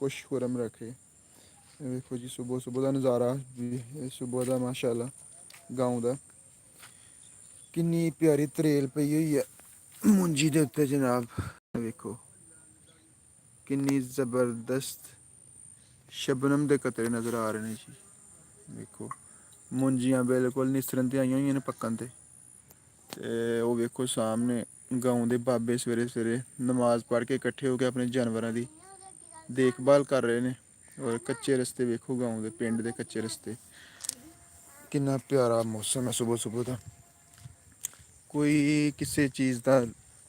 खुशकुरम रखे। देखो जी सुबह सुबह का नज़ारा भी सुबह का माशाल्लाह गाँव का किन्नी प्यारी तरेल पई हुई है मुंजी दे उत्ते जनाब। देखो किन्नी ज़बरदस्त शबनम के कतरे नज़र आ रहे हैं जी। देखो मुंजियां बिल्कुल निसरन ते आईयां होईयां ने पक्कन ते वो वेखो सामने गाँव के बाबे सवेरे सवेरे नमाज पढ़ के इकट्ठे होकर अपने जानवरों की देखभाल कर रहे हैं। और कच्चे रस्ते वेखो गाँव के पिंड के कच्चे रस्ते कितना प्यारा मौसम है सुबह सुबह का। कोई किसी चीज़ का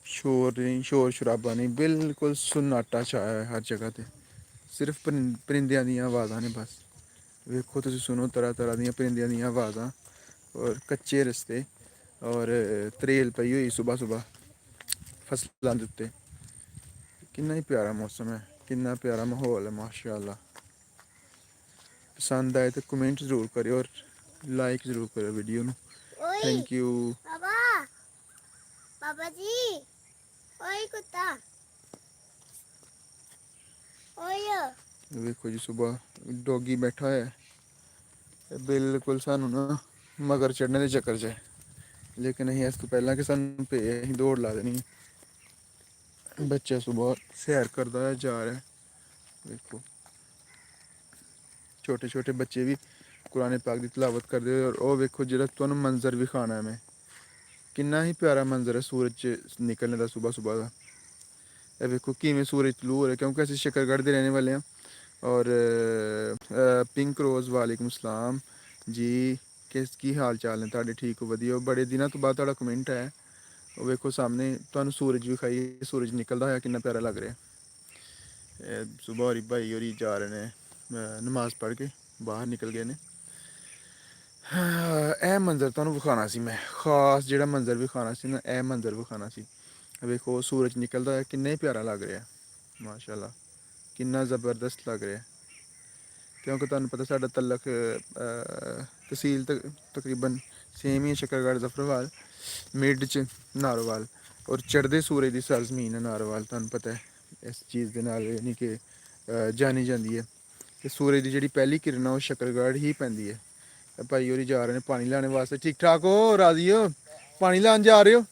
शोर नहीं शोर शराबा नहीं बिल्कुल सन्नाटा छाया है हर जगह पर। सिर्फ परिंदियां दी आवाज़ां ने बस। वेखो तुसीं सुनो तरह तरह दी परिंदियां दी आवाज़ां और कच्चे रस्ते और तरेल पई हुई सुबह सुबह फसलों के उत्ते। कितना ही प्यारा मौसम है कितना प्यारा माहौल है माशाल्लाह। पसंद आए तो कमेंट ज़रूर करो और लाइक ज़रूर करो वीडियो नू। थैंक यू पापा जी। ओए कुत्ता ओए। देखो जी सुबह डॉगी बैठा है बिल्कुल सानू ना मगर चढ़ने के चक्कर च है लेकिन अं इस तो पहला कि सानू पे अं दौड़ ला देनी। बच्चा सुबह सैर करता है जा रहा है। देखो छोटे छोटे बच्चे भी कुरान पाक की तलावत करते और वह वेखो जो तुम मंजर भी खाना है मैं कितना ही प्यारा मंजर है सूरज निकलने का सुबह सुबह का। यह वेखो किमें सूरज तलू हो रहा है क्योंकि असं शकरगढ़ के रहने वाले हैं। और पिंक रोज़ वालेकुम सलाम जी की हाल चाल ने तुहाडे ठीक हो वधिया बड़े दिनों तो बाद तुहाडा कमेंट है। वो वेखो सामने तुहानू सूरज भी खाई सूरज निकलता होया कितना प्यारा लग रहा है। सुबह होरी भाई होरी जा रहे हैं नमाज पढ़ के बाहर निकल गए ने। यह मंजर तुहानू विखाना सी मैं खास जिहड़ा मंजर विखाना सी ना यह मंजर विखाना सी। वेखो सूरज निकलता है कितना ही प्यारा लग रहा है माशाल्लाह कितना ज़बरदस्त लग रहा है। क्योंकि तुहानू पता साडा तलक तहसील तकरीबन सेम ही शकरगढ़ जफरवाल मिड च नारोवाल और चढ़ते सूरज की सरजमीन है नारोवाल तुहानू पता है इस चीज़ के नाल यानी कि जानी जाती है। तो सूरज की जी पहली किरण वो शकरगढ़ ही पैंदी है। भाई होरी जा रहे हैं पानी लाने वास्ते ठीक ठाक हो राजी हो पानी लान जा रहे हो।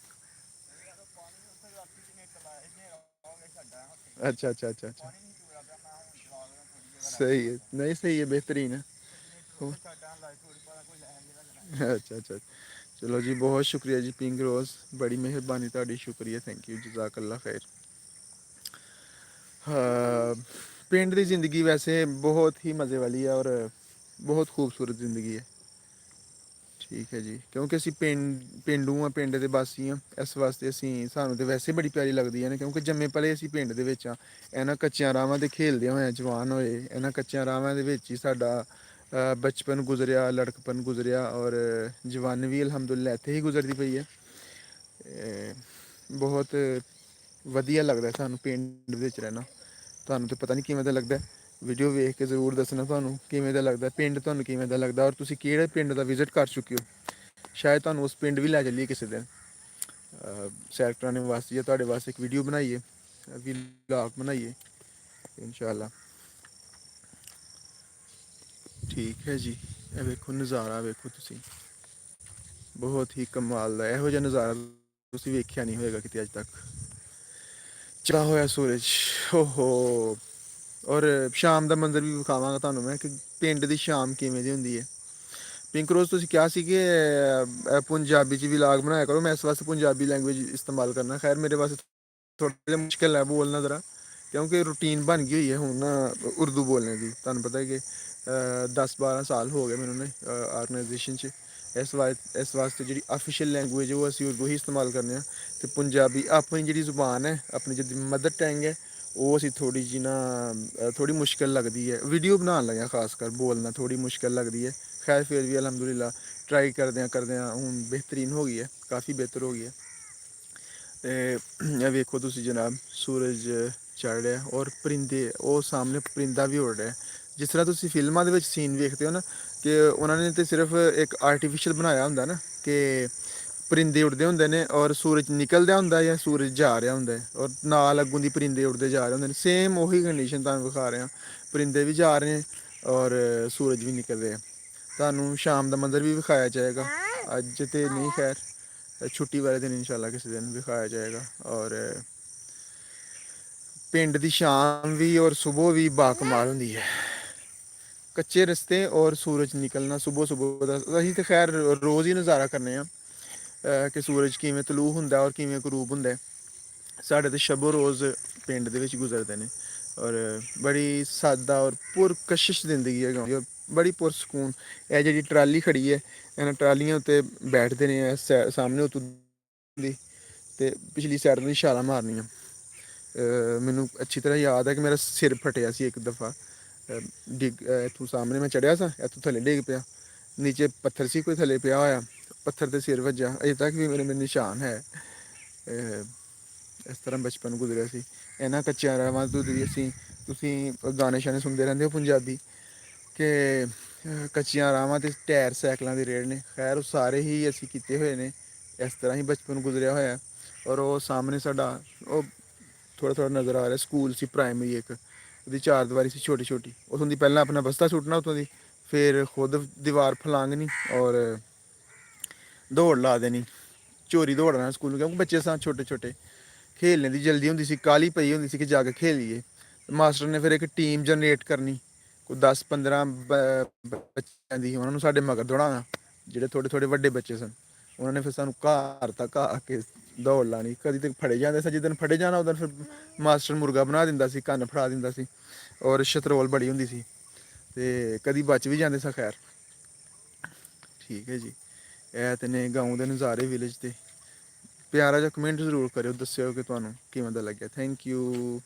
अच्छा अच्छा अच्छा अच्छा सही है नहीं सही है बेहतरीन है। अच्छा अच्छा चलो जी बहुत शुक्रिया जी पिंक रोज़ बड़ी मेहरबानी तुहाडी शुक्रिया थैंक यू जज़ाकल्ला खैर। हाँ पिंड की ज़िंदगी वैसे बहुत ही मज़े वाली है और बहुत खूबसूरत ज़िंदगी है। ठीक है जी क्योंकि असी पेंडू हाँ पिंड के वासी हाँ इस वास्ते असी सानू तो वैसे बड़ी प्यारी लगती है क्योंकि जम्मे पले असी पिंड के विच हाँ। इन्हां कच्चियां राहां ते खेलदे होए जवान होए इन्हां कच्चियां राहां दे विच ही साडा बचपन गुजरिया लड़कपन गुजरिया और जवानी भी अलहमदुलिल्लाह इत्थे ही गुजरती पई है। बहुत वधिया लगता है सानू पिंड विच रहना। तुहानू तो पता नहीं किवें दा लगदा है वीडियो वेख के जरूर दसना तुहानू किवें दा लगदा पिंड तुहानू किवें दा लगदा और तुसीं किहड़े पिंड दा विजिट कर चुके हो। शायद तुहानू उस पिंड भी लै चलीए किसी दिन सैर कराने वास्ते या तुहाडे वास्ते एक वीडियो बनाइए व्लॉग बनाइए इंशाअल्लाह। ठीक है जी ये वेखो नज़ारा वेखो तुसीं बहुत ही कमाल का इहो जिहा नज़ारा तुसीं वेखिया नहीं होएगा किते अज तक। चढ़ा होया सूरज ओहो और शाम का मंजर भी विखावांगा तुहानू मैं कि पिंड की शाम किवें दी हुंदी है। पिंक रोज़ तुसीं कहा सी कि पंजाबी च व्लॉग बनाया करो मैं इस वास्ते पंजाबी लैंग्वेज इस्तेमाल करना खैर मेरे वास्ते थोड़ा जिहा मुश्किल है बोलना ज़रा क्योंकि रूटीन बन गई हुई है हुण ना उर्दू बोलने की। तुहानू पता है कि 10-12 साल हो गए मैनू ऑर्गेनाइजेशन च इस वास्ते जी ऑफिशियल लैंग्वेज है वो असी उर्दू ही इस्तेमाल करने तो पंजाबी अपनी जी जुबान है अपनी जी मदर टंग है वो असी थोड़ी जी ना थोड़ी मुश्किल लगती है वीडियो बनाने लगे खासकर बोलना थोड़ी मुश्किल लगती है। खैर फिर भी अलहमदुलिल्लाह ट्राई करदे हूँ बेहतरीन हो गई है काफ़ी बेहतर हो गई है। तो वेखो तुसी जनाब सूरज चढ़ रहा है और परिंदे वो सामने परिंदा भी उड़ रहा है जिस तरह तुसी फिल्मां दे सीन वेखते हो ना कि उन्होंने तो सिर्फ एक आर्टिफिशियल बनाया होंगे ना कि ਪਰਿੰਦੇ ਉੱਡਦੇ ਹੁੰਦੇ ਨੇ ਔਰ ਸੂਰਜ ਨਿਕਲਦਾ ਹੁੰਦਾ ਜਾਂ ਸੂਰਜ ਜਾ ਰਿਹਾ ਹੁੰਦਾ ਹੈ ਔਰ ਨਾਲ ਅੱਗੋਂ ਦੀ ਪਰਿੰਦੇ ਉੱਡਦੇ ਜਾ ਰਹੇ ਹੁੰਦੇ ਨੇ। ਸੇਮ ਉਹੀ ਕੰਡੀਸ਼ਨ ਤੁਹਾਨੂੰ ਵਿਖਾ ਰਿਹਾ। ਪਰਿੰਦੇ ਵੀ ਜਾ ਰਹੇ ਨੇ ਔਰ ਸੂਰਜ ਵੀ ਨਿਕਲ ਰਿਹਾ। ਤੁਹਾਨੂੰ ਸ਼ਾਮ ਦਾ ਮੰਜ਼ਰ ਵੀ ਵਿਖਾਇਆ ਜਾਏਗਾ। ਅੱਜ ਤੇ ਨਹੀਂ, ਖੈਰ ਛੁੱਟੀ ਵਾਲੇ ਦਿਨ ਇਨਸ਼ਾਅੱਲਾ ਕਿਸੇ ਦਿਨ ਵਿਖਾਇਆ ਜਾਏਗਾ। ਔਰ ਪਿੰਡ ਦੀ ਸ਼ਾਮ ਵੀ ਔਰ ਸੁਬਹ ਵੀ ਬਾਕਮਾਲ ਹੁੰਦੀ ਹੈ। ਕੱਚੇ ਰਸਤੇ ਔਰ ਸੂਰਜ ਨਿਕਲਣਾ ਸੁਬਹ ਸੁਬਹ ਦਾ ਅਸੀਂ ਤਾਂ ਖੈਰ ਰੋਜ਼ ਹੀ ਨਜ਼ਾਰਾ ਕਰਨੇ ਆ ਕਿ ਸੂਰਜ ਕਿਵੇਂ ਤਲੂ ਹੁੰਦਾ ਔਰ ਕਿਵੇਂ ਗਰੂਬ ਹੁੰਦਾ। ਸਾਡੇ ਤਾਂ ਸ਼ਬੋ ਰੋਜ਼ ਪਿੰਡ ਦੇ ਵਿੱਚ ਗੁਜ਼ਰਦੇ ਨੇ ਔਰ ਬੜੀ ਸਾਦਾ ਔਰ ਪੁਰਕਸ਼ਿਸ਼ ਜ਼ਿੰਦਗੀ ਹੈ। ਬੜੀ ਪੁਰਸਕੂਨ। ਇਹ ਜਿਹੜੀ ਟਰਾਲੀ ਖੜੀ ਹੈ, ਇਹਨਾਂ ਟਰਾਲੀਆਂ ਉੱਤੇ ਬੈਠਦੇ ਨੇ ਸਾਹਮਣੇ ਉੱਤੋਂ ਦੀ ਅਤੇ ਪਿਛਲੀ ਸਾਈਡ ਤੋਂ ਛਾਲਾਂ ਮਾਰਨੀਆਂ। ਮੈਨੂੰ ਅੱਛੀ ਤਰ੍ਹਾਂ ਯਾਦ ਹੈ ਕਿ ਮੇਰਾ ਸਿਰ ਫਟਿਆ ਸੀ ਇੱਕ ਦਫਾ। ਇੱਥੋਂ ਸਾਹਮਣੇ ਮੈਂ ਚੜ੍ਹਿਆ ਸਾਂ, ਇੱਥੋਂ ਥੱਲੇ ਡਿੱਗ ਪਿਆ। ਨੀਚੇ ਪੱਥਰ ਸੀ ਕੋਈ ਥੱਲੇ ਪਿਆ ਹੋਇਆ, ਪੱਥਰ 'ਤੇ ਸਿਰ ਵੱਜਾ। ਅਜੇ ਤੱਕ ਵੀ ਮੇਰੇ ਨਿਸ਼ਾਨ ਹੈ। ਇਸ ਤਰ੍ਹਾਂ ਬਚਪਨ ਗੁਜ਼ਰਿਆ ਸੀ ਇਹਨਾਂ ਕੱਚਿਆਂ ਰਾਹਾਂ ਤੋਂ। ਤੁਸੀਂ ਗਾਣੇ ਸ਼ਾਣੇ ਸੁਣਦੇ ਰਹਿੰਦੇ ਹੋ ਪੰਜਾਬੀ ਕਿ ਕੱਚੀਆਂ ਰਾਹਾਂ 'ਤੇ ਟਾਇਰ ਸਾਈਕਲਾਂ ਦੇ ਰੇੜ ਨੇ। ਖੈਰ ਉਹ ਸਾਰੇ ਹੀ ਅਸੀਂ ਕੀਤੇ ਹੋਏ ਨੇ। ਇਸ ਤਰ੍ਹਾਂ ਹੀ ਬਚਪਨ ਗੁਜ਼ਰਿਆ ਹੋਇਆ। ਔਰ ਉਹ ਸਾਹਮਣੇ ਸਾਡਾ ਉਹ ਥੋੜ੍ਹਾ ਥੋੜ੍ਹਾ ਨਜ਼ਰ ਆ ਰਿਹਾ ਸਕੂਲ ਸੀ ਪ੍ਰਾਇਮਰੀ ਇੱਕ। ਉਹਦੀ ਚਾਰ ਦੀਵਾਰੀ ਸੀ ਛੋਟੀ ਛੋਟੀ। ਉੱਥੋਂ ਦੀ ਪਹਿਲਾਂ ਆਪਣਾ ਬਸਤਾ ਸੁੱਟਣਾ ਉੱਥੋਂ ਦੀ, ਫਿਰ ਖੁਦ ਦੀਵਾਰ ਫਲਾਂਘਣੀ ਔਰ ਦੌੜ ਲਾ ਦੇਣੀ। ਚੋਰੀ ਦੌੜਨਾ ਸਕੂਲ ਨੂੰ, ਕਿਉਂਕਿ ਬੱਚੇ ਸਾਂ ਛੋਟੇ ਛੋਟੇ। ਖੇਲਣੇ ਦੀ ਜਲਦੀ ਹੁੰਦੀ ਸੀ, ਕਾਹਲੀ ਪਈ ਹੁੰਦੀ ਸੀ ਕਿ ਜਾ ਕੇ ਖੇਲੀਏ। ਮਾਸਟਰ ਨੇ ਫਿਰ ਇੱਕ ਟੀਮ ਜਨਰੇਟ ਕਰਨੀ, ਕੋਈ 10-15 ਬੱਚਿਆਂ ਦੀ। ਉਹਨਾਂ ਨੂੰ ਸਾਡੇ ਮਗਰ ਦੌੜਾਉਣਾ, ਜਿਹੜੇ ਥੋੜ੍ਹੇ ਥੋੜ੍ਹੇ ਵੱਡੇ ਬੱਚੇ ਸਨ। ਉਹਨਾਂ ਨੇ ਫਿਰ ਸਾਨੂੰ ਘਰ ਤੱਕ ਆ ਕੇ ਦੌੜ ਲਾਉਣੀ। ਕਦੀ ਤੇ ਫੜੇ ਜਾਂਦੇ ਸੀ। ਜਿੱਦਣ ਫੜੇ ਜਾਣਾ ਉਦੋਂ ਫਿਰ ਮਾਸਟਰ ਮੁਰਗਾ ਬਣਾ ਦਿੰਦਾ ਸੀ, ਕੰਨ ਫੜਾ ਦਿੰਦਾ ਸੀ। ਔਰ ਸ਼ਤਰੋਲ ਬੜੀ ਹੁੰਦੀ ਸੀ ਅਤੇ ਕਦੀ ਬਚ ਵੀ ਜਾਂਦੇ ਸਾਂ। ਖੈਰ ਠੀਕ ਹੈ ਜੀ। ਇਹ ਤੇ ਨੇ ਗਾਉਂ ਦੇ ਨਜ਼ਾਰੇ ਵਿਲੇਜ ਦੇ। ਪਿਆਰਾ ਜਿਹਾ ਕਮੈਂਟ ਜ਼ਰੂਰ ਕਰਿਓ, ਦੱਸਿਓ ਕਿ ਤੁਹਾਨੂੰ ਕਿਵੇਂ ਦਾ ਲੱਗਿਆ। Thank you.